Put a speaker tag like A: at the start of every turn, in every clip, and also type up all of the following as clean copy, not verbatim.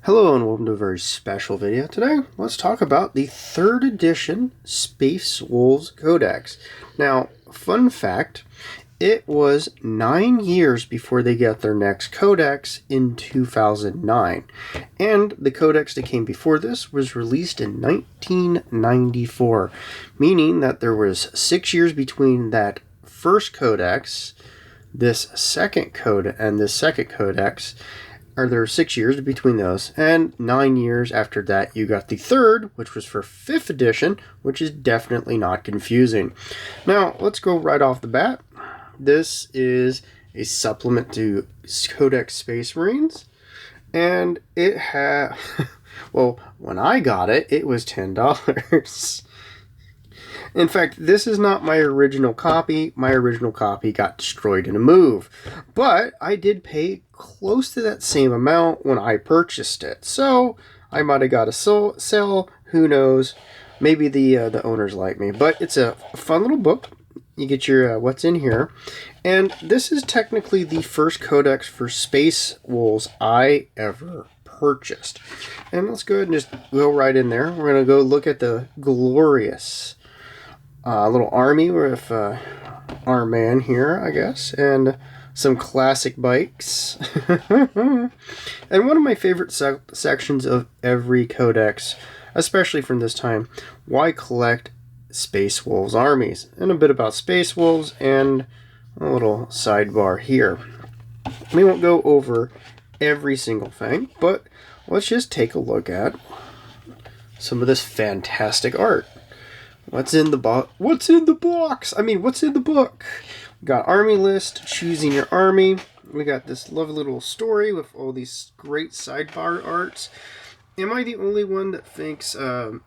A: Hello and welcome to a very special video. Today, let's talk about the 3rd edition Space Wolves Codex. Now, fun fact, it was 9 years before they got their next codex in 2009. And the codex that came before this was released in 1994, meaning that there was 6 years between that first codex, this second codex, or there were 6 years between those, and 9 years after that you got the third, which was for 5th edition, which is definitely not confusing. Now, let's go right off the bat. This is a supplement to Codex Space Marines, and it had, well, when I got it, it was $10. In fact, this is not my original copy. My original copy got destroyed in a move. But I did pay close to that same amount when I purchased it. So I might have got a sale. Who knows? Maybe the owners like me. But it's a fun little book. You get your what's in here. And this is technically the first codex for Space Wolves I ever purchased. And let's go ahead and just go right in there. We're going to go look at the glorious little army with our man here, I guess, and some classic bikes. And one of my favorite sections of every codex, especially from this time, why collect Space Wolves armies, and a bit about Space Wolves, and a little sidebar here. We won't go over every single thing, but let's just take a look at some of this fantastic art. What's in the box? What's in the box? I mean, what's in the book? We got army list, choosing your army. We got this lovely little story with all these great sidebar arts. Am I the only one that thinks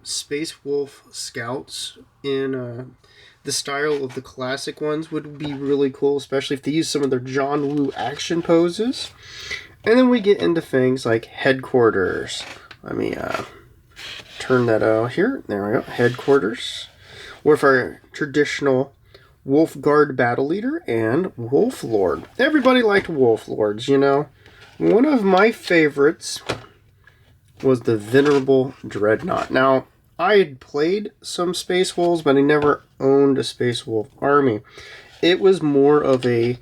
A: Space Wolf Scouts in the style of the classic ones would be really cool, especially if they use some of their John Woo action poses? And then we get into things like headquarters. Let me turn that out here. There we go. Headquarters. With our traditional Wolf Guard Battle Leader and Wolf Lord. Everybody liked Wolf Lords, you know. One of my favorites was the Venerable Dreadnought. Now, I had played some Space Wolves, but I never owned a Space Wolf army. It was more of a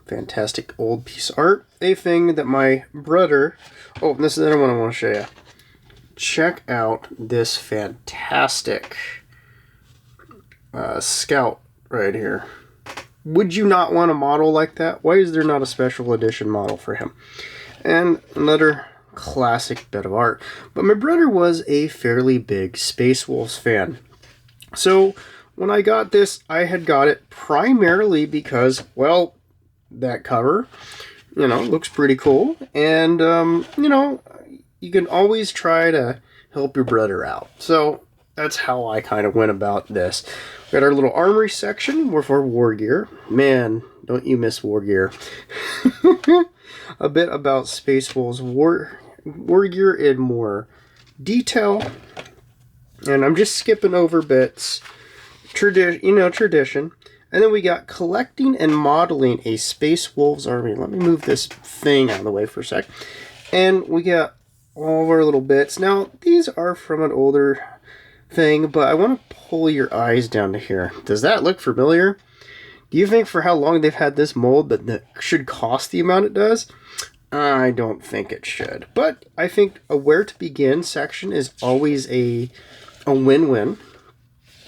A: fantastic old piece of art. A thing that my brother... Oh, this is the other one I want to show you. Check out this fantastic scout right here. Would you not want a model like that? Why is there not a special edition model for him? And another classic bit of art. But my brother was a fairly big Space Wolves fan. So when I got this, I had got it primarily because, well, that cover, you know, looks pretty cool. And, you know, you can always try to help your brother out. So that's how I kind of went about this. We got our little armory section with our war gear. Man, don't you miss war gear. A bit about Space Wolves war gear in more detail. And I'm just skipping over bits. Tradition. And then we got collecting and modeling a Space Wolves army. Let me move this thing out of the way for a sec. And we got all of our little bits. Now, these are from an older thing, but I want to pull your eyes down to here. Does that look familiar? Do you think for how long they've had this mold that should cost the amount it does? I don't think it should. But I think a where to begin section is always a win-win.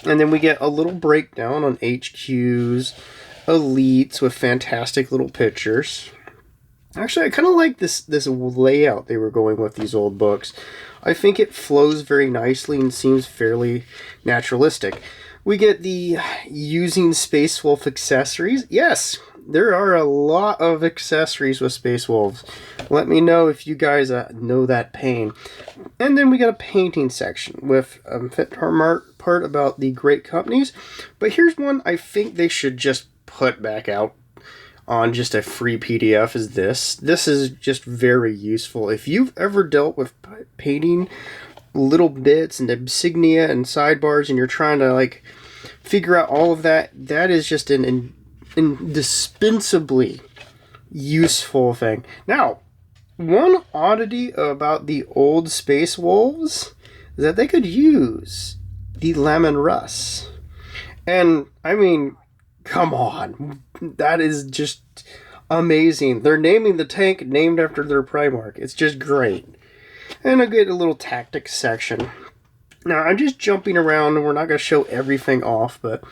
A: And then we get a little breakdown on HQs, elites with fantastic little pictures. Actually, I kind of like this layout they were going with these old books. I think it flows very nicely and seems fairly naturalistic. We get the using Space Wolf accessories. Yes, there are a lot of accessories with Space Wolves. Let me know if you guys know that pain. And then we got a painting section with a part about the great companies. But here's one I think they should just put back out on just a free PDF is this. This is just very useful. If you've ever dealt with painting little bits and insignia and sidebars and you're trying to like figure out all of that, that is just an indispensably useful thing. Now, one oddity about the old Space Wolves is that they could use the lemon Russ. And, I mean, come on. That is just amazing. They're naming the tank named after their Primarch. It's just great. And I get a little tactics section. Now, I'm just jumping around, and we're not going to show everything off, but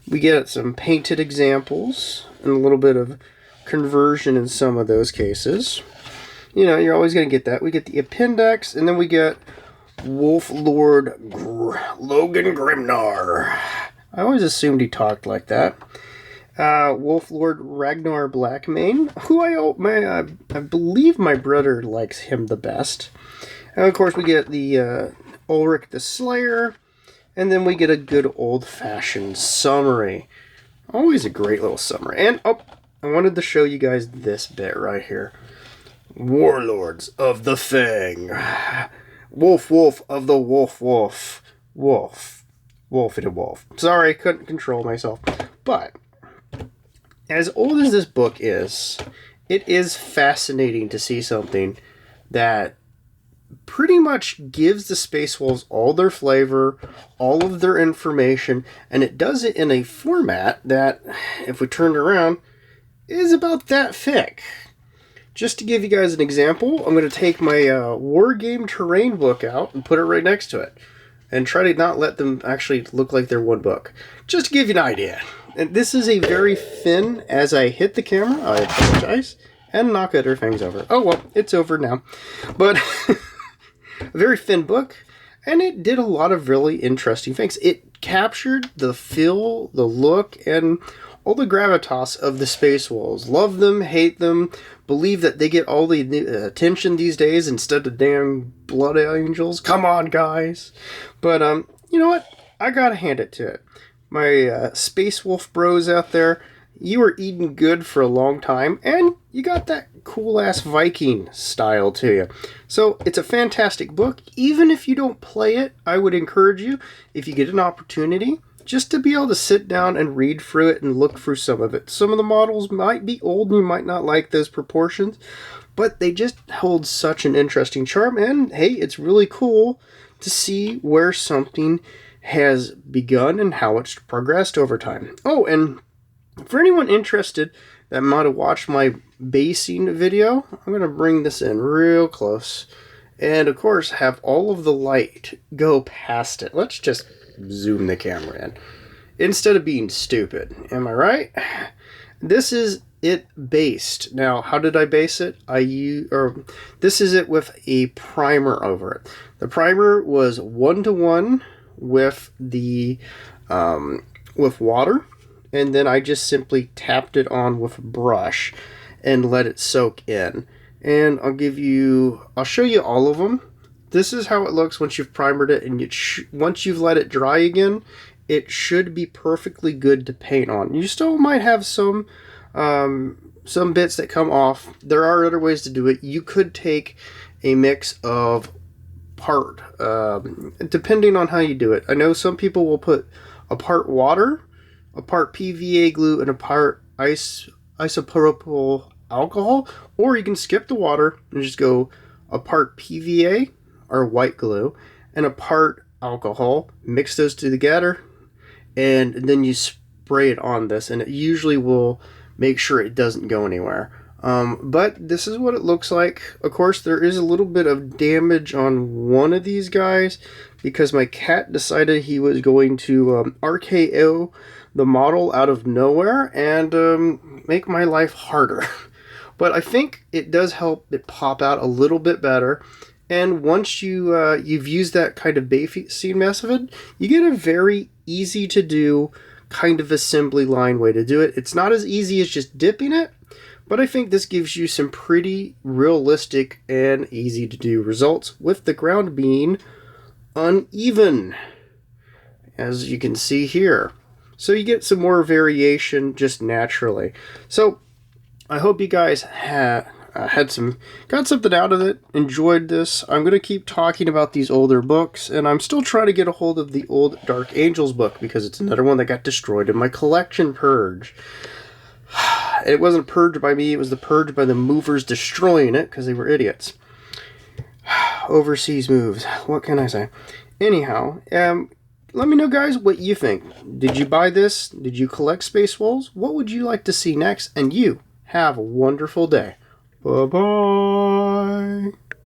A: we get some painted examples and a little bit of conversion in some of those cases. You know, you're always going to get that. We get the appendix, and then we get Wolf Lord Logan Grimnar. I always assumed he talked like that. Wolf Lord Ragnar Blackmane, who I believe my brother likes him the best. And of course, we get the Ulrich the Slayer, and then we get a good old-fashioned summary. Always a great little summary. And, I wanted to show you guys this bit right here. Warlords of the Fang. Wolf of the Wolf. Wolfity Wolf. Sorry, couldn't control myself. But, as old as this book is, it is fascinating to see something that pretty much gives the Space Wolves all their flavor, all of their information, and it does it in a format that, if we turn it around, is about that thick. Just to give you guys an example, I'm going to take my War Game Terrain book out and put it right next to it. And try to not let them actually look like they're one book. Just to give you an idea. And this is a very thin, as I hit the camera, I apologize, and knock other things over. Oh well, it's over now. But, a very thin book, and it did a lot of really interesting things. It captured the feel, the look, and all the gravitas of the Space Wolves. Love them, hate them, believe that they get all the attention these days instead of damn Blood Angels. Come on, guys. But, you know what? I gotta hand it to it. My Space Wolf bros out there, you were eating good for a long time, and you got that cool-ass Viking style to you. So, it's a fantastic book. Even if you don't play it, I would encourage you, if you get an opportunity, just to be able to sit down and read through it and look through some of it. Some of the models might be old and you might not like those proportions, but they just hold such an interesting charm. And hey, it's really cool to see where something has begun and how it's progressed over time. Oh, and for anyone interested that might have watched my basing video, I'm going to bring this in real close. And of course, have all of the light go past it. Let's just zoom the camera in instead of being stupid. Am I right? This is it based. Now, how did I base it? This is it with a primer over it. The primer was 1-to-1 with the with water, and then I just simply tapped it on with a brush and let it soak in. And I'll show you all of them. This is how it looks once you've primered it, and once you've let it dry again, it should be perfectly good to paint on. You still might have some bits that come off. There are other ways to do it. You could take a mix of part, depending on how you do it. I know some people will put a part water, a part PVA glue, and a part isopropyl alcohol, or you can skip the water and just go a part PVA or white glue and a part alcohol, mix those two together, and then you spray it on this, and it usually will make sure it doesn't go anywhere. But this is what it looks like. Of course, there is a little bit of damage on one of these guys because my cat decided he was going to RKO the model out of nowhere and make my life harder. But I think it does help it pop out a little bit better. And once you've used that kind of basing method, you get a very easy to do kind of assembly line way to do it. It's not as easy as just dipping it, but I think this gives you some pretty realistic and easy to do results with the ground being uneven, as you can see here. So you get some more variation just naturally. So I hope you guys got something out of it, enjoyed this. I'm going to keep talking about these older books, and I'm still trying to get a hold of the old Dark Angels book because it's another one that got destroyed in my collection purge. It wasn't purged by me, it was the purge by the movers destroying it because they were idiots. Overseas moves. What can I say? Anyhow, let me know, guys, what you think. Did you buy this? Did you collect Space Wolves? What would you like to see next? And you have a wonderful day. Bye-bye.